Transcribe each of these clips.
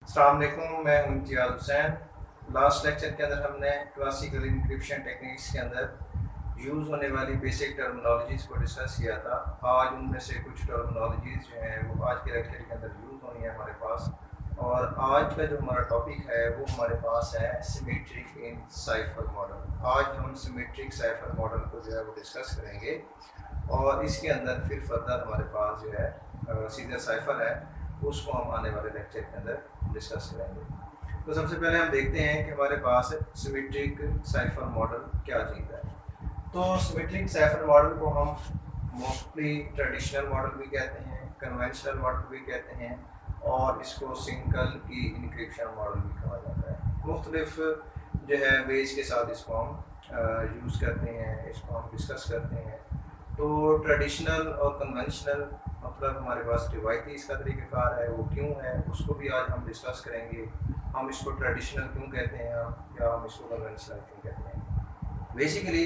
अस्सलाम वालेकुम, मैं हूं इम्तियाज़ हुसैन। लास्ट लेक्चर के अंदर हमने क्लासिकल इंक्रिप्शन टेक्निक्स के अंदर यूज़ होने वाली बेसिक टर्मिनोलॉजीज़ को डिस्कस किया था। आज उनमें से कुछ टर्मिनोलॉजीज़ जो हैं वो आज के लेक्चर के अंदर यूज़ होनी है हमारे पास। और आज का जो हमारा टॉपिक है वो हमारे पास है सिमेट्रिक इन साइफर मॉडल। आज हम सिमेट्रिक साइफर मॉडल को जो है वो डिस्कस करेंगे और इसके अंदर फिर फर्दर हमारे पास जो है सीधा साइफर है, उसको हम आने वाले लेक्चर के अंदर डिस्कस करेंगे। तो सबसे पहले हम देखते हैं कि हमारे पास सिमेट्रिक साइफर मॉडल क्या चीज़ है। तो सिमेट्रिक साइफर मॉडल को हम मोस्टली ट्रेडिशनल मॉडल भी कहते हैं, कन्वेंशनल मॉडल भी कहते हैं और इसको सिंगल की इंक्रिप्शन मॉडल भी कहा जाता है। मुख्तलिफ जो है वेज के साथ इसको हम यूज़ करते हैं, इसको हम डिस्कस करते हैं। तो ट्रेडिशनल और कन्वेंशनल मतलब हमारे पास रिवायती इसका तरीक़ाकार है, वो क्यों है उसको भी आज हम डिस्कस करेंगे। हम इसको ट्रेडिशनल क्यों कहते हैं या हम इसको कन्वेंशनल क्यों कहते हैं। बेसिकली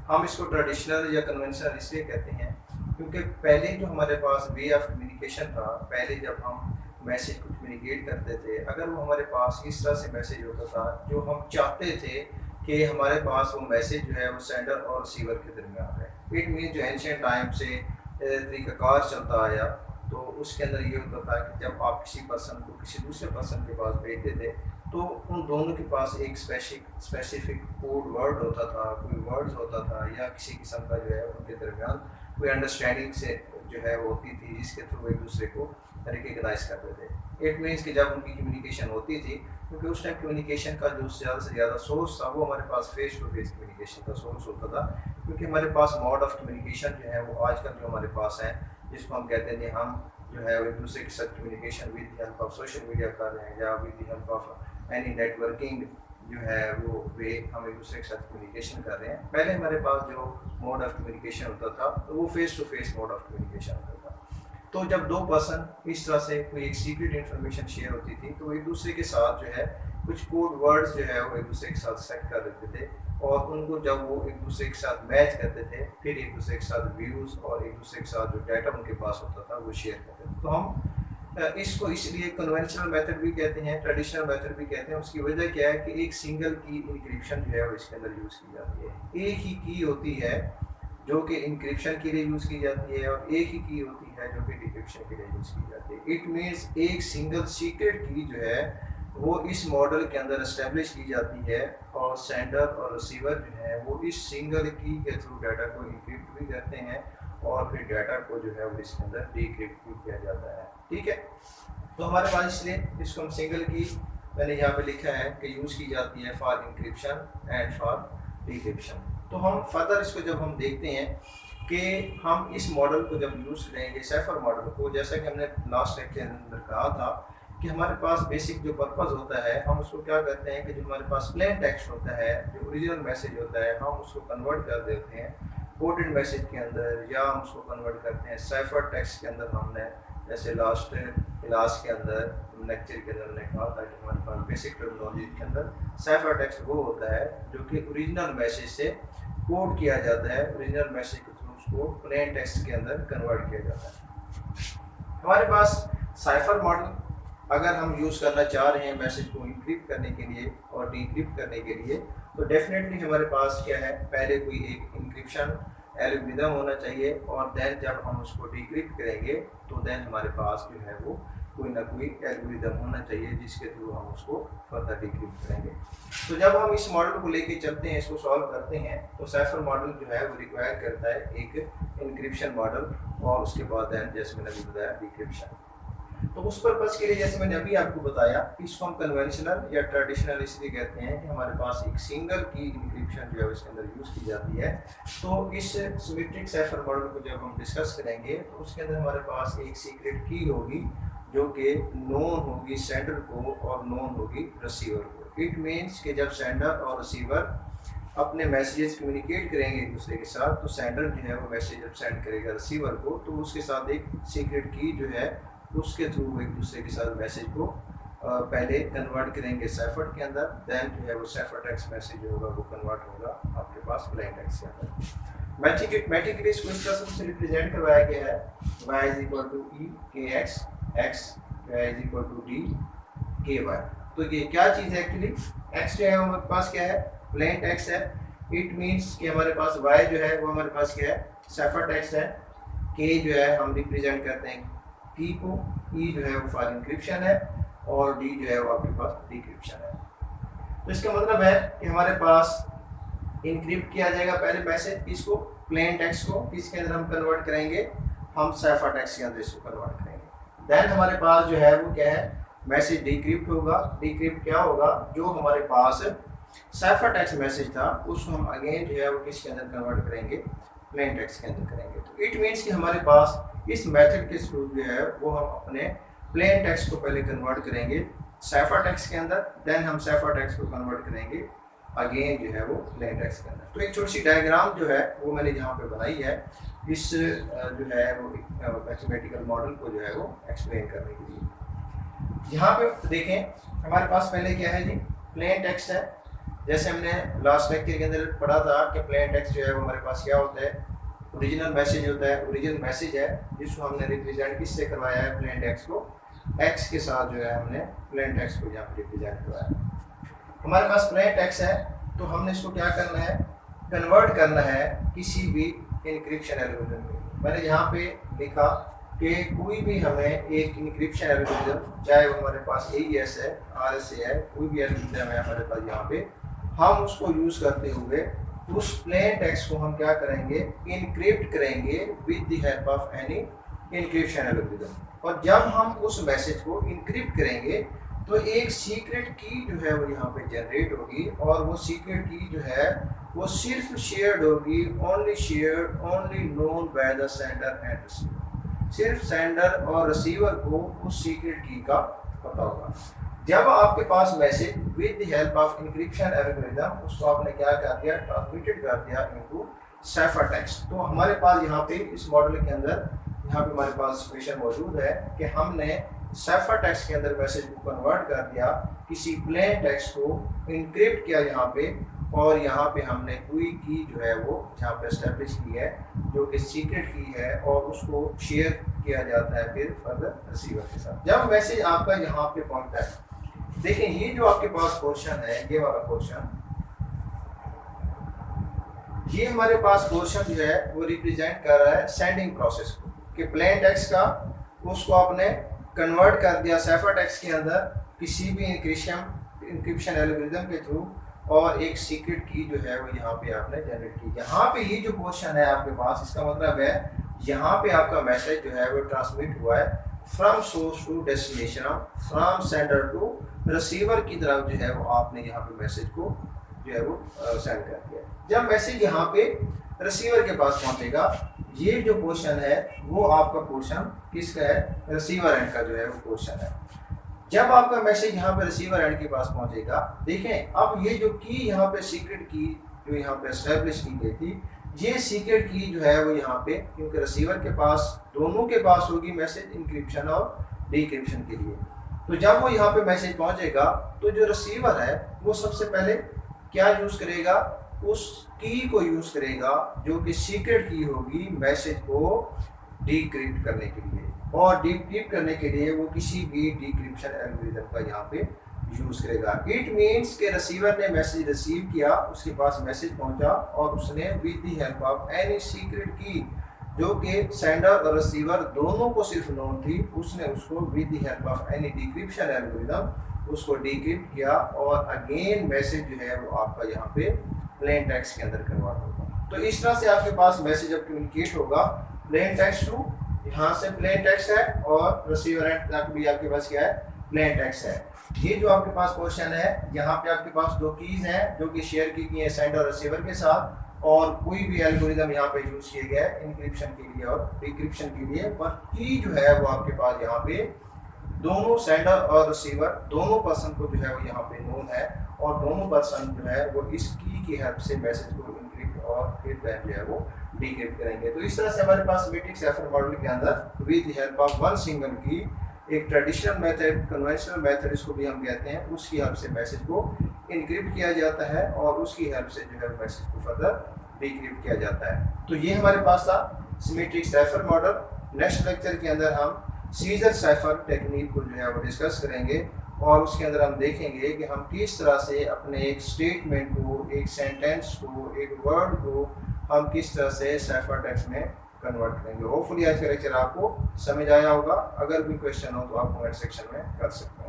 हम इसको ट्रेडिशनल या कन्वेंशनल इसलिए कहते हैं क्योंकि पहले जो हमारे पास वे ऑफ कम्युनिकेशन था, पहले जब हम मैसेज को कम्युनिकेट करते थे, अगर वो हमारे पास इस तरह से मैसेज होता था जो हम चाहते थे कि हमारे पास वो मैसेज जो है वो सेंडर और रिसीवर के दरमियान है। इट मीन जो एंशिएंट टाइम से तरीक़ाकार चलता आया, तो उसके अंदर ये होता था कि जब आप किसी पर्सन को किसी दूसरे पर्सन के पास भेजते थे तो उन दोनों के पास एक स्पेसिफिक कोड वर्ड होता था, कोई वर्ड्स होता था या किसी किस्म का जो है उनके दरमियान कोई अंडरस्टैंडिंग से जो है वो होती थी जिसके थ्रू एक दूसरे को रिकग्नाइज करते थे। इट मीन्स कि जब उनकी कम्युनिकेशन होती थी, क्योंकि उस टाइम कम्युनिकेशन का जो ज़्यादा से ज़्यादा सोर्स था वो हमारे पास फेस टू फेस कम्युनिकेशन का सोर्स होता था, क्योंकि हमारे पास मोड ऑफ कम्युनिकेशन जो है वो आजकल जो हमारे पास है जिसको हम कहते हैं कि हम जो है एक दूसरे के साथ communication with the help of social media कर रहे हैं या with the help of any networking जो है वो वे हम एक दूसरे के साथ कम्युनिकेशन कर रहे हैं। पहले हमारे पास जो मोड ऑफ कम्युनिकेशन होता था तो वो face to face mode of communication होता था। तो जब दो पर्सन इस तरह से कोई एक सीक्रेट इन्फॉर्मेशन शेयर होती थी तो एक दूसरे के साथ जो है कुछ कोड वर्ड्स जो है वो एक दूसरे के साथ सेट कर देते थे और उनको जब वो एक दूसरे के साथ मैच करते थे फिर एक दूसरे के साथ व्यूज़ और एक दूसरे के साथ जो डाटा उनके पास होता था वो शेयर करते थे। तो हम इसको इसलिए कन्वेंशनल मेथड भी कहते हैं, ट्रेडिशनल मेथड भी कहते हैं। उसकी वजह क्या है कि एक सिंगल की इंक्रिप्शन जो है वो इसके अंदर यूज़ की जाती है। एक ही की होती है जो कि इंक्रिप्शन के लिए यूज़ की जाती है और एक ही की होती है जो कि डिक्रिप्शन के लिए यूज़ की जाती है। इट मीन्स एक सिंगल सीक्रेट की जो है वो इस मॉडल के अंदर एस्टेब्लिश की जाती है और सेंडर और रिसीवर जो है वो इस सिंगल की के थ्रू डाटा को इंक्रिप्ट भी करते हैं और फिर डाटा को जो है वो इसके अंदर डिक्रिप्ट भी किया जाता है। ठीक है, तो हमारे पास इसलिए इसको हम सिंगल की मैंने यहाँ पे लिखा है कि यूज़ की जाती है for encryption and for decryption. तो हम फर्दर इसको जब हम देखते हैं कि हम इस मॉडल को जब यूज़ करेंगे साइफर मॉडल को, जैसा कि हमने लास्ट लेक्चर के अंदर कहा था कि हमारे पास बेसिक जो पर्पस होता है हम उसको क्या करते हैं कि जो हमारे पास प्लेन टेक्स्ट होता है, जो ओरिजिनल मैसेज होता है, हम उसको कन्वर्ट कर देते हैं कोडेड मैसेज के अंदर या हम उसको कन्वर्ट करते हैं साइफर टेक्स्ट के अंदर। हमने जैसे लास्ट क्लास के अंदर लेक्चर के अंदर हमने कहा था कि हमारे पास बेसिक टर्मिनोलॉजी के अंदर साइफर टेक्स्ट वो होता है जो कि ओरिजिनल मैसेज से कोड किया जाता है, ओरिजिनल मैसेज के थ्रू उसको प्लेन टेक्स्ट के अंदर कन्वर्ट किया जाता है। हमारे पास साइफर मॉडल अगर हम यूज़ करना चाह रहे हैं मैसेज को इंक्रिप्ट करने के लिए और डिक्रिप्ट करने के लिए, तो डेफिनेटली हमारे पास क्या है, पहले कोई एक इंक्रिप्शन एल्गोरिथम होना चाहिए और देन जब हम उसको डिक्रिप्ट करेंगे तो देन हमारे पास जो है वो कोई ना कोई एल्गोरिथम होना चाहिए जिसके थ्रू हम उसको फर्दर डिक्रिप्ट करेंगे। तो जब हम इस मॉडल को लेके चलते हैं, इसको सॉल्व करते हैं, तो साइफर मॉडल जो है वो रिक्वायर करता है एक इंक्रिप्शन मॉडल और उसके बाद देन जैसे मैंने अभी बताया डिक्रिप्शन। तो उस पर्पज़ के लिए जैसे मैंने अभी आपको बताया इसको हम कन्वेंशनल या ट्रेडिशनल इसलिए कहते हैं कि हमारे पास एक सिंगल की इंक्रिप्शन जो है इसके अंदर यूज़ की जाती है। तो इस सिमेट्रिक साइफर मॉडल को जब हम डिस्कस करेंगे तो उसके अंदर हमारे पास एक सीक्रेट की होगी जो कि नोन होगी सेंडर को और नोन होगी रिसीवर को। इट मीन्स कि जब सेंडर और रिसीवर अपने मैसेजेस कम्युनिकेट करेंगे एक दूसरे के साथ, तो सेंडर जो है वो मैसेज जब सेंड करेगा रिसीवर को तो उसके साथ एक सीक्रेट की जो है उसके थ्रू एक दूसरे के साथ मैसेज को पहले कन्वर्ट करेंगे साइफर के अंदर, देन जो है वो साइफर टेक्स्ट मैसेज जो होगा वो कन्वर्ट होगा आपके पास प्लेन टेक्स्ट के अंदर। मैट्रिकली इसको इस तरह से रिप्रेजेंट करवाया गया है y = e kx, x y = d के वाई। तो ये क्या चीज़ है एक्चुअली, एक्स जो है हमारे पास क्या है, प्लेन टेक्स्ट है। इट मीन्स कि हमारे पास वाई जो है वो हमारे पास क्या है, साइफर टेक्स्ट है। के जो है हम रिप्रेजेंट करते हैं की को, ई जो है वो फाइल इंक्रिप्शन है, और डी जो है वो आपके पास डिक्रिप्शन है। तो इसका मतलब है कि हमारे पास इनक्रिप्ट किया जाएगा पहले मैसेज, इसको प्लेन टेक्स्ट को इसके अंदर हम कन्वर्ट करेंगे, हम साइफर टेक्स्ट के अंदर इसको कन्वर्ट करेंगे। देन हमारे पास जो है वो क्या है, मैसेज डिक्रिप्ट होगा। डिक्रिप्ट क्या होगा, जो हमारे पास साइफर टेक्स्ट मैसेज था उसको हम अगेन जो है वो किसके अंदर कन्वर्ट करेंगे, प्लेन टेक्स्ट के अंदर करेंगे। तो इट मीन्स कि हमारे पास इस मेथड के थ्रू जो है वो हम अपने प्लेन टेक्स्ट को पहले कन्वर्ट करेंगे साइफर टेक्स्ट के अंदर, देन हम साइफर टेक्स्ट को कन्वर्ट करेंगे अगेन जो है वो प्लेन टेक्स्ट के अंदर। तो एक छोटी सी डायग्राम जो है वो मैंने यहाँ पे बनाई है, इस जो है वो मैथमेटिकल मॉडल को जो है वो एक्सप्लेन करने के लिए। यहाँ पे देखें हमारे पास पहले क्या है जी, प्लेन टेक्स्ट है। जैसे हमने लास्ट लेक्चर के अंदर पढ़ा था कि प्लेन टेक्स्ट जो है वो हमारे पास क्या होता है, ओरिजिनल मैसेज होता है। ओरिजिनल मैसेज है जिसको हमने रिप्रेजेंट किससे करवाया है, प्लेन टेक्स्ट को एक्स के साथ जो है हमने प्लेन टेक्स्ट को यहाँ पे रिप्रेजेंट करवाया। हमारे पास प्लेन टेक्स्ट है तो हमने इसको क्या करना है, कन्वर्ट करना है किसी भी इंक्रिप्शन एल्गोरिथम में। मैंने यहाँ पे लिखा कि कोई भी हमें एक इंक्रिप्शन एल्गोरिथम, चाहे वो हमारे पास AES है, RSA है, कोई भी एल्गोरिथम है हमारे पास यहाँ पे, हम उसको यूज़ करते हुए उस प्लेन टेक्स्ट को हम क्या करेंगे, इनक्रिप्ट करेंगे with the help of any encryption algorithm. और जब हम उस मैसेज को इनक्रिप्ट करेंगे तो एक सीक्रेट की जो है वो यहाँ पे जनरेट होगी, और वो सीक्रेट की जो है वो सिर्फ शेयर्ड होगी, only shared, only known by the sender and receiver. सिर्फ सेंडर और रिसीवर को उस सीक्रेट की का पता होगा। जब आपके पास message with the help of encryption algorithm, उसको आपने क्या कर दिया, ट्रांसमिटेड कर दिया इनटू साइफर टेक्स्ट। तो हमारे पास यहाँ पे इस मॉडल के अंदर यहाँ पे हमारे पास सिचुएशन मौजूद है कि हमने साइफर टेक्स्ट के अंदर मैसेज को कन्वर्ट कर दिया, किसी प्लेन टेक्स्ट को इनक्रिप्ट किया यहाँ पे, और यहाँ पे हमने कोई की जो है वो यहाँ पे एस्टेब्लिश की है जो कि सीक्रेट की है, और उसको शेयर किया जाता है फिर फर्दर रिसीवर के साथ। जब मैसेज आपका यहाँ पे पहुँचता है, देखें ये जो आपके पास पोर्शन है, ये वाला पोर्शन, ये हमारे पास पोर्शन जो है वो रिप्रेजेंट कर रहा है सेंडिंग प्रोसेस को, कि प्लेन टेक्स्ट का उसको आपने कन्वर्ट कर दिया साइफर टेक्स्ट के अंदर किसी भी इंक्रिप्शन एल्गोरिथम के थ्रू, और एक सीक्रेट की जो है वो यहाँ पे आपने जनरेट की। यहाँ पे ये जो पोर्शन है आपके पास, इसका मतलब है यहाँ पे आपका मैसेज जो है वो ट्रांसमिट हुआ है from source to destination, from sender to receiver की तरफ जो है वो आपने यहाँ पे मैसेज को जो है वो सेंड कर दिया। जब मैसेज यहाँ पे रिसीवर के पास पहुँचेगा, ये जो पोर्शन है वो आपका पोर्शन किसका है, रिसीवर एंड का जो है वो पोर्शन है। जब आपका मैसेज यहाँ पे रिसीवर एंड के पास पहुँचेगा, देखें अब ये जो की यहाँ पे सीक्रेट की जो यहाँ पे एस्टेब्लिश की गई थी, ये सीक्रेट की जो है वो यहाँ पे, क्योंकि रिसीवर के पास दोनों के पास होगी मैसेज इंक्रिप्शन और डिक्रिप्शन के लिए। तो जब वो यहाँ पे मैसेज पहुँचेगा तो जो रिसीवर है वो सबसे पहले क्या यूज़ करेगा, उस की को यूज़ करेगा जो कि सीक्रेट की होगी मैसेज को डिक्रिप्ट करने के लिए, और डिक्रिप्ट करने के लिए वो किसी भी डिक्रिप्शन एल्गोरिथम का यहाँ पे यूज़ करेगा। इट मीन्स के रिसीवर ने मैसेज रिसीव किया, उसके पास मैसेज पहुंचा, और उसने with the help of any secret की जो कि सेंडर और रिसीवर दोनों को सिर्फ नोन थी, उसने उसको with the help of any decryption algorithm उसको डिक्रिप्ट किया, और अगेन मैसेज जो है वो आपका यहाँ पे प्लेन टेक्स्ट के अंदर कन्वर्ट होगा। तो इस तरह से आपके पास मैसेज अब कम्युनिकेट होगा प्लेन टेक्स्ट टू, यहाँ से प्लेन टेक्स्ट है, और रिसीवर एंड तक भी आपके पास क्या है, प्लेन टेक्स्ट है। ये जो आपके पास क्वेश्चन है, यहाँ पे आपके पास दो कीज हैं जो कि शेयर की गई है सेंडर और रिसीवर के साथ, और कोई भी एल्गोरिथम यहाँ पे यूज किया गया है इंक्रिप्शन के लिए और डिक्रिप्शन के लिए, पर की जो है वो आपके पास यहाँ पे दोनों सेंडर और रिसीवर दोनों पर्सन को जो है वो यहाँ पे नोन है, और दोनों पर्सन जो है वो इस की हेल्प से मैसेज को इंक्रिप्ट और फिर जो है वो डिक्रिप्ट करेंगे। तो इस तरह से हमारे पास मैट्रिक्स साइफर मॉडल के अंदर with help of one single की, एक ट्रेडिशनल मेथड, कन्वेंशनल मेथड इसको भी हम कहते हैं, उसकी हेल्प से मैसेज को इनक्रिप्ट किया जाता है, और उसकी हेल्प से जो है मैसेज को फर्दर डिक्रिप्ट किया जाता है। तो ये हमारे पास था symmetric cipher model. Next lecture के अंदर हम सीजर साइफर टेक्निक को जो है वो डिस्कस करेंगे, और उसके अंदर हम देखेंगे कि हम किस तरह से अपने एक स्टेटमेंट को, एक सेंटेंस को, एक वर्ड को हम किस तरह से साइफर टेक्स्ट में कन्वर्ट करेंगे। होपफुली आज का लेक्चर आपको समझ आया होगा। अगर कोई क्वेश्चन हो तो आप कमेंट सेक्शन में कर सकते हैं।